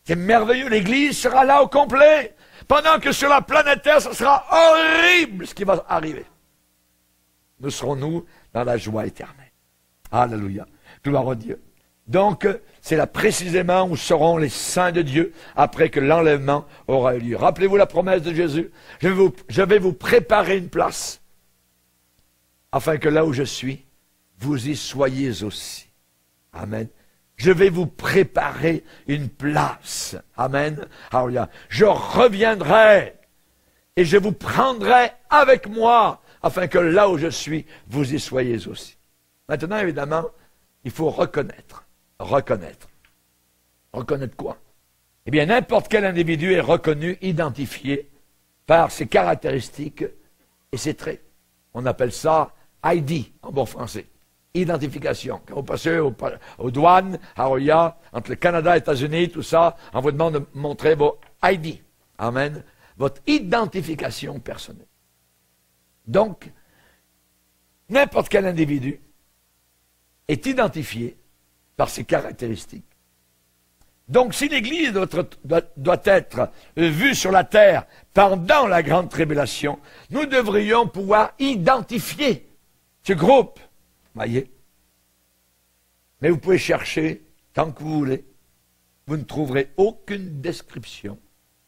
C'est merveilleux. L'Église sera là au complet. Pendant que sur la planète Terre, ce sera horrible ce qui va arriver. Nous serons, nous, dans la joie éternelle. Alléluia. Gloire à Dieu. Donc, c'est là précisément où seront les saints de Dieu après que l'enlèvement aura eu lieu. Rappelez-vous la promesse de Jésus. Je vais vous préparer une place, afin que là où je suis, vous y soyez aussi. Amen. Je vais vous préparer une place. Amen. Alléluia. Je reviendrai et je vous prendrai avec moi, afin que là où je suis, vous y soyez aussi. Maintenant, évidemment, il faut reconnaître. Reconnaître. Reconnaître quoi? Eh bien, n'importe quel individu est reconnu, identifié par ses caractéristiques et ses traits. On appelle ça ID en bon français. Identification. Quand vous passez aux douanes, entre le Canada et les États-Unis, tout ça, on vous demande de montrer vos ID. Amen. Votre identification personnelle. Donc, n'importe quel individu est identifié par ses caractéristiques. Donc, si l'Église doit être vue sur la terre pendant la grande tribulation, nous devrions pouvoir identifier ce groupe. Voyez? Mais vous pouvez chercher tant que vous voulez. Vous ne trouverez aucune description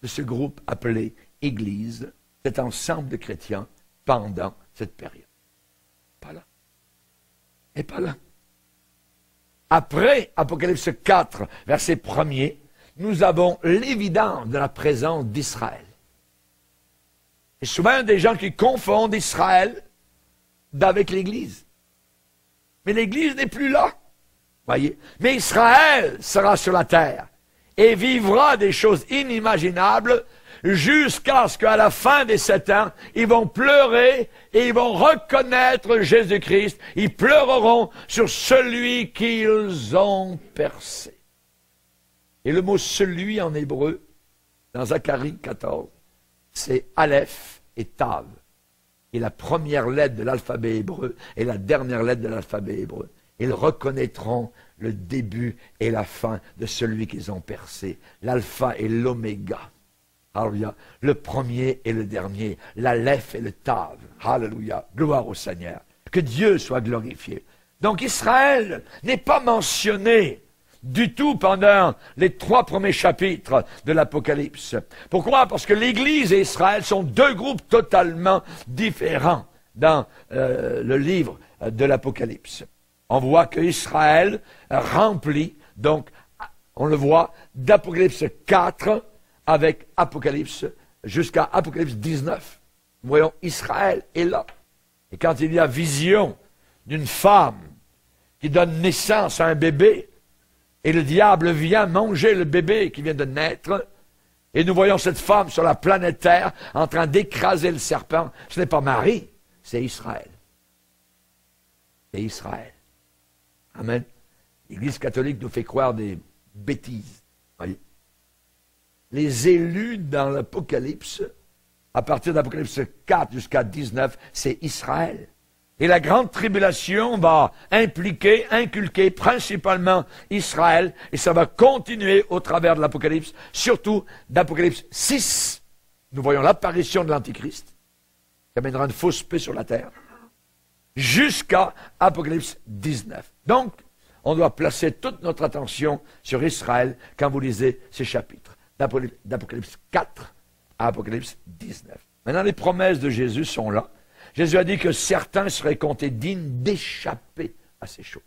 de ce groupe appelé Église, cet ensemble de chrétiens, pendant cette période. Pas là. Et pas là. Après Apocalypse 4, verset 1er, nous avons l'évidence de la présence d'Israël. Et souvent, des gens qui confondent Israël avec l'Église. Mais l'Église n'est plus là. Voyez. Mais Israël sera sur la terre et vivra des choses inimaginables jusqu'à ce qu'à la fin des 7 ans, ils vont pleurer et ils vont reconnaître Jésus-Christ. Ils pleureront sur celui qu'ils ont percé. Et le mot celui en hébreu, dans Zacharie 14, c'est Aleph et Tav. Et la première lettre de l'alphabet hébreu et la dernière lettre de l'alphabet hébreu. ils reconnaîtront le début et la fin de celui qu'ils ont percé, l'alpha et l'oméga. Alléluia. Le premier et le dernier, l'aleph et le tav. Alléluia. Gloire au Seigneur. Que Dieu soit glorifié. Donc Israël n'est pas mentionné du tout pendant les 3 premiers chapitres de l'Apocalypse. Pourquoi? Parce que l'Église et Israël sont 2 groupes totalement différents dans le livre de l'Apocalypse. On voit que Israël remplit, donc on le voit, d'Apocalypse 4 avec Apocalypse jusqu'à Apocalypse 19. Nous voyons, Israël est là. Et quand il y a vision d'une femme qui donne naissance à un bébé, et le diable vient manger le bébé qui vient de naître, et nous voyons cette femme sur la planète Terre en train d'écraser le serpent, ce n'est pas Marie, c'est Israël. C'est Israël. Amen. L'Église catholique nous fait croire des bêtises. Voyez. Les élus dans l'Apocalypse, à partir d'Apocalypse 4 jusqu'à 19, c'est Israël. Et la grande tribulation va inculquer principalement Israël, et ça va continuer au travers de l'Apocalypse, surtout d'Apocalypse 6. Nous voyons l'apparition de l'Antichrist, qui amènera une fausse paix sur la terre, jusqu'à Apocalypse 19. Donc, on doit placer toute notre attention sur Israël quand vous lisez ces chapitres, d'Apocalypse 4 à Apocalypse 19. Maintenant, les promesses de Jésus sont là. Jésus a dit que certains seraient comptés dignes d'échapper à ces choses.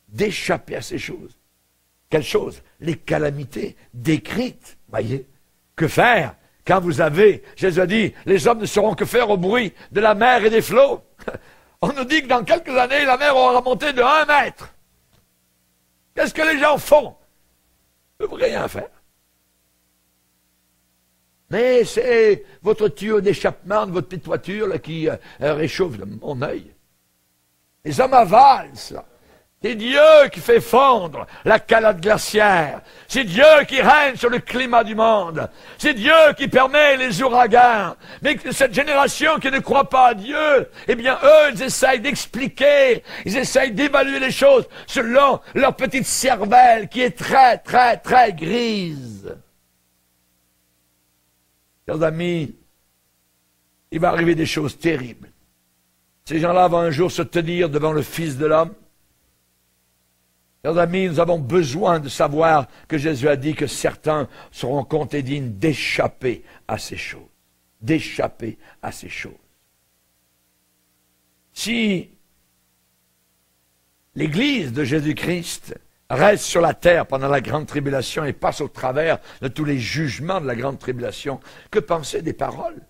D'échapper à ces choses. Quelles choses? Les calamités décrites. Voyez? Que faire quand vous avez, Jésus a dit, les hommes ne sauront que faire au bruit de la mer et des flots. On nous dit que dans quelques années, la mer aura monté de 1 mètre. Qu'est-ce que les gens font? Ils ne peuvent rien faire. Mais c'est votre tuyau d'échappement de votre petite voiture là, qui réchauffe mon œil. Les hommes avalent ça. C'est Dieu qui fait fondre la calotte glaciaire. C'est Dieu qui règne sur le climat du monde. C'est Dieu qui permet les ouragans. Mais cette génération qui ne croit pas à Dieu, eh bien, eux, ils essayent d'expliquer, ils essayent d'évaluer les choses selon leur petite cervelle qui est très, très, très grise. Chers amis, il va arriver des choses terribles. Ces gens-là vont un jour se tenir devant le Fils de l'homme. Chers amis, nous avons besoin de savoir que Jésus a dit que certains seront comptés dignes d'échapper à ces choses. D'échapper à ces choses. Si l'Église de Jésus-Christ reste sur la terre pendant la grande tribulation et passe au travers de tous les jugements de la grande tribulation, que penser des paroles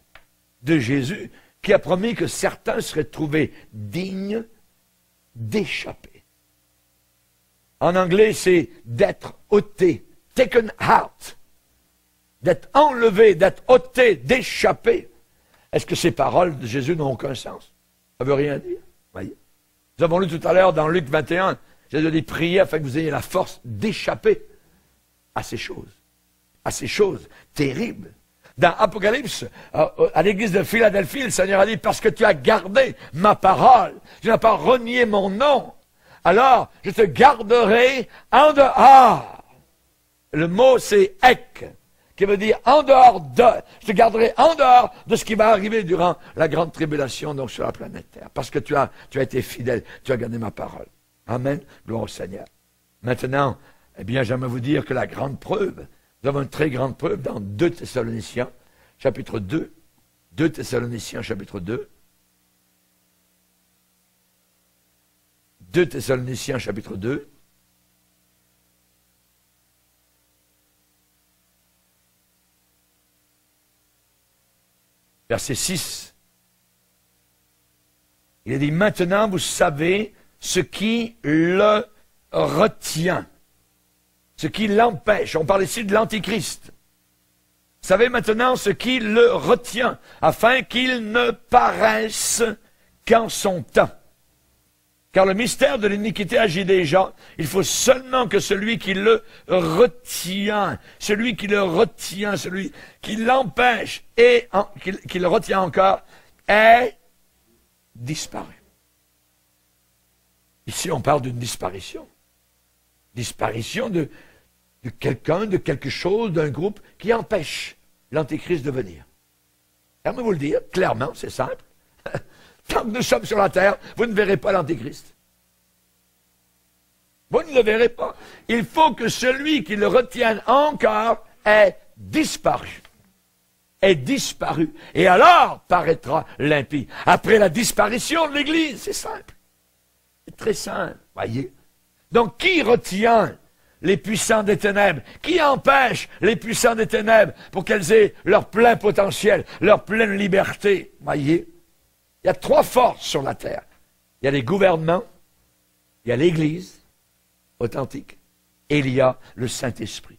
de Jésus qui a promis que certains seraient trouvés dignes d'échapper? En anglais, c'est d'être ôté, taken out, d'être enlevé, d'être ôté, d'échapper. Est-ce que ces paroles de Jésus n'ont aucun sens? Ça ne veut rien dire. Voyez. Nous avons lu tout à l'heure dans Luc 21, Jésus dit, priez afin que vous ayez la force d'échapper à ces choses terribles. Dans Apocalypse, à l'église de Philadelphie, le Seigneur a dit, parce que tu as gardé ma parole, tu n'as pas renié mon nom, alors je te garderai en dehors. Le mot c'est ek, qui veut dire en dehors de. Je te garderai en dehors de ce qui va arriver durant la grande tribulation, donc sur la planète Terre. Parce que tu as été fidèle, tu as gardé ma parole. Amen. Gloire au Seigneur. Maintenant, eh bien, j'aimerais vous dire que la grande preuve, nous avons une très grande preuve dans 2 Thessaloniciens, chapitre 2. 2 Thessaloniciens, chapitre 2. 2 Thessaloniciens, chapitre 2. Verset 6. Il a dit, maintenant vous savez ce qui le retient, ce qui l'empêche. On parle ici de l'Antichrist. Vous savez maintenant ce qui le retient, afin qu'il ne paraisse qu'en son temps. Car le mystère de l'iniquité agit déjà. Il faut seulement que celui qui le retient, celui qui l'empêche et qui le retient encore, ait disparu. Ici, on parle d'une disparition. Disparition de quelqu'un, de quelque chose, d'un groupe qui empêche l'Antéchrist de venir. J'aimerais vous le dire, clairement, c'est simple. Tant que nous sommes sur la terre, vous ne verrez pas l'Antéchrist. Vous ne le verrez pas. Il faut que celui qui le retienne encore ait disparu. Ait disparu. Et alors paraîtra l'impie. Après la disparition de l'Église, c'est simple. C'est très simple, voyez. Donc, qui retient les puissants des ténèbres? Qui empêche les puissants des ténèbres pour qu'elles aient leur plein potentiel, leur pleine liberté? Voyez. Il y a 3 forces sur la terre. Il y a les gouvernements, il y a l'Église authentique, et il y a le Saint-Esprit.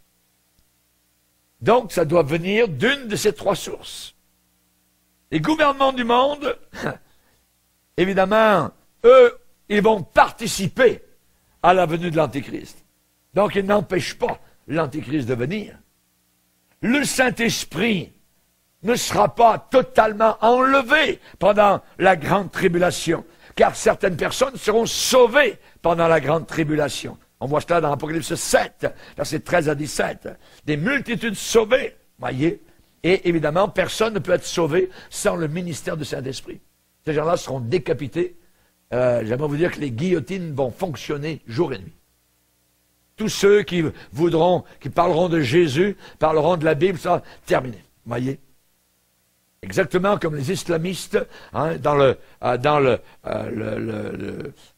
Donc, ça doit venir d'une de ces 3 sources. Les gouvernements du monde, évidemment, eux, ils vont participer à la venue de l'Antéchrist. Donc, ils n'empêchent pas l'Antéchrist de venir. Le Saint-Esprit ne sera pas totalement enlevé pendant la grande tribulation, car certaines personnes seront sauvées pendant la grande tribulation. On voit cela dans l'Apocalypse 7, versets 13 à 17. Des multitudes sauvées, voyez. Et évidemment, personne ne peut être sauvé sans le ministère du Saint-Esprit. Ces gens-là seront décapités. J'aimerais vous dire que les guillotines vont fonctionner jour et nuit. Tous ceux qui voudront, qui parleront de Jésus, parleront de la Bible, ça, terminé. Voyez. Exactement comme les islamistes, hein, dans le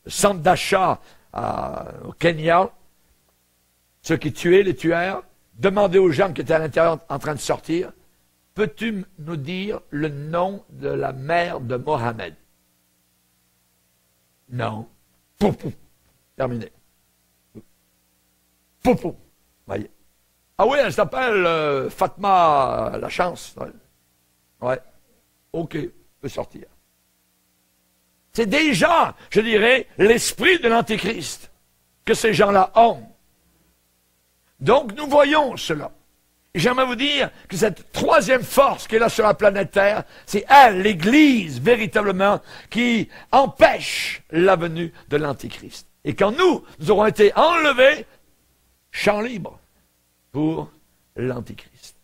centre d'achat au Kenya, ceux qui tuaient, les tueurs, demandaient aux gens qui étaient à l'intérieur en train de sortir, peux-tu nous dire le nom de la mère de Mohammed? Non. Poupou. Terminé. Poupou. Voyez. Ah oui, elle s'appelle Fatma la Chance. Ouais. OK, peut sortir. C'est déjà, je dirais, l'esprit de l'Antéchrist que ces gens-là ont. Donc, nous voyons cela. Et j'aimerais vous dire que cette 3e force qui est là sur la planète Terre, c'est elle, l'Église, véritablement, qui empêche la venue de l'Antéchrist. Et quand nous aurons été enlevés, champ libre pour l'Antéchrist.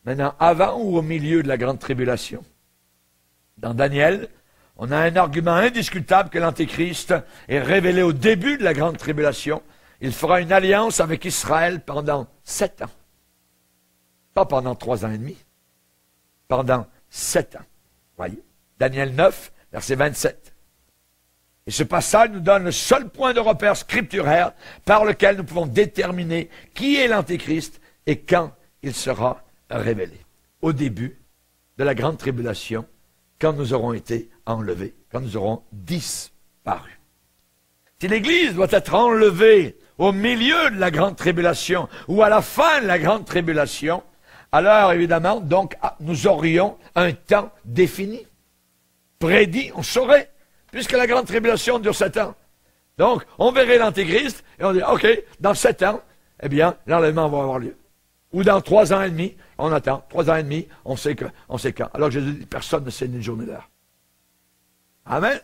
Maintenant, avant ou au milieu de la grande tribulation, dans Daniel, on a un argument indiscutable que l'Antéchrist est révélé au début de la grande tribulation. Il fera une alliance avec Israël pendant 7 ans. Pas pendant 3 ans et demi. Pendant 7 ans. Voyez. Daniel 9, verset 27. Et ce passage nous donne le seul point de repère scripturaire par lequel nous pouvons déterminer qui est l'Antéchrist et quand il sera révélé. Au début de la grande tribulation, quand nous aurons été enlevés, quand nous aurons disparu. Si l'Église doit être enlevée au milieu de la grande tribulation ou à la fin de la grande tribulation, alors évidemment, donc, nous aurions un temps défini, prédit, on saurait, puisque la grande tribulation dure 7 ans. Donc, on verrait l'Antéchrist et on dit, OK, dans 7 ans, eh bien, l'enlèvement va avoir lieu. Ou dans 3 ans et demi, on attend. 3 ans et demi, on sait quand. Alors que Jésus dit, personne ne sait ni une journée d'heure. Amen.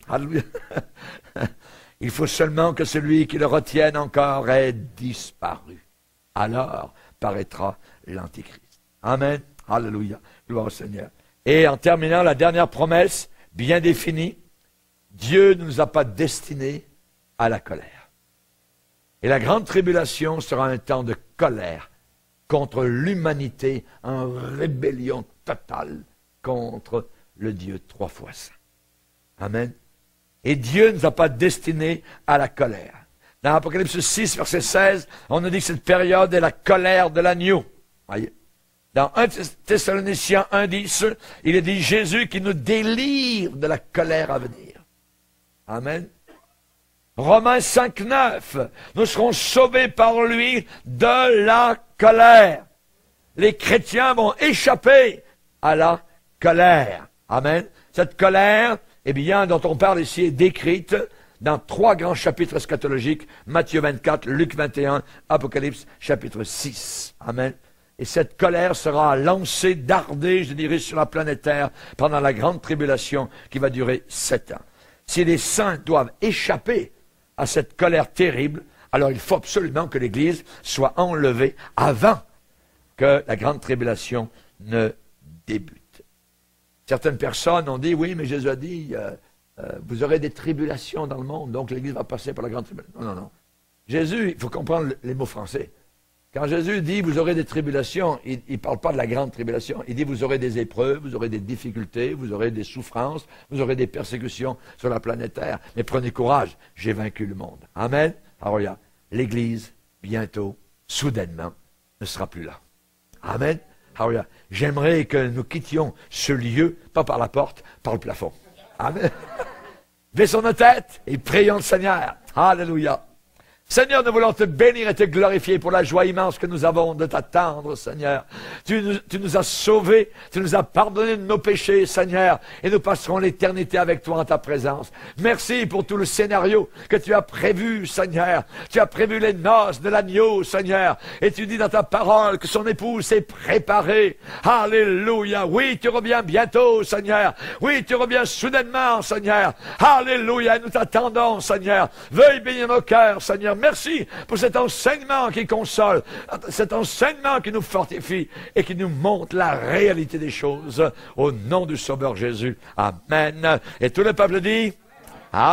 Alléluia. Il faut seulement que celui qui le retienne encore ait disparu. Alors paraîtra l'Antéchrist. Amen. Alléluia. Gloire au Seigneur. Et en terminant, la dernière promesse, bien définie, Dieu ne nous a pas destinés à la colère. Et la grande tribulation sera un temps de colère contre l'humanité en rébellion totale contre le Dieu 3 fois saint. Amen. Et Dieu ne nous a pas destinés à la colère. Dans Apocalypse 6, verset 16, on a dit que cette période est la colère de l'agneau. Voyez. Dans 1 Thessaloniciens 1,10, il est dit Jésus qui nous délivre de la colère à venir. Amen. Romains 5,9, nous serons sauvés par lui de la colère. Les chrétiens vont échapper à la colère. Amen. Cette colère, eh bien, dont on parle ici, est décrite dans 3 grands chapitres eschatologiques, Matthieu 24, Luc 21, Apocalypse chapitre 6. Amen. Et cette colère sera lancée, dardée, je dirais, sur la planète Terre pendant la grande tribulation qui va durer 7 ans. si les saints doivent échapper à cette colère terrible, alors il faut absolument que l'Église soit enlevée avant que la grande tribulation ne débute. Certaines personnes ont dit, oui, mais Jésus a dit, vous aurez des tribulations dans le monde, donc l'Église va passer par la grande tribulation. Non, non, non. Jésus, il faut comprendre les mots français. Quand Jésus dit, vous aurez des tribulations, il ne parle pas de la grande tribulation. Il dit, vous aurez des épreuves, vous aurez des difficultés, vous aurez des souffrances, vous aurez des persécutions sur la planète Terre. Mais prenez courage, j'ai vaincu le monde. Amen. Alors regarde, l'Église, bientôt, soudainement, ne sera plus là. Amen. Alors regarde, j'aimerais que nous quittions ce lieu, pas par la porte, par le plafond. Amen. Baissons nos têtes et prions le Seigneur. Alléluia. Seigneur, nous voulons te bénir et te glorifier pour la joie immense que nous avons de t'attendre, Seigneur. Tu nous as sauvés, tu nous as pardonné de nos péchés, Seigneur, et nous passerons l'éternité avec toi en ta présence. Merci pour tout le scénario que tu as prévu, Seigneur. Tu as prévu les noces de l'agneau, Seigneur, et tu dis dans ta parole que son épouse s'est préparée. Alléluia. Oui, tu reviens bientôt, Seigneur. Oui, tu reviens soudainement, Seigneur. Alléluia. Nous t'attendons, Seigneur. Veuille bénir nos cœurs, Seigneur. Merci pour cet enseignement qui console, cet enseignement qui nous fortifie et qui nous montre la réalité des choses. Au nom du Sauveur Jésus. Amen. Et tout le peuple dit Amen.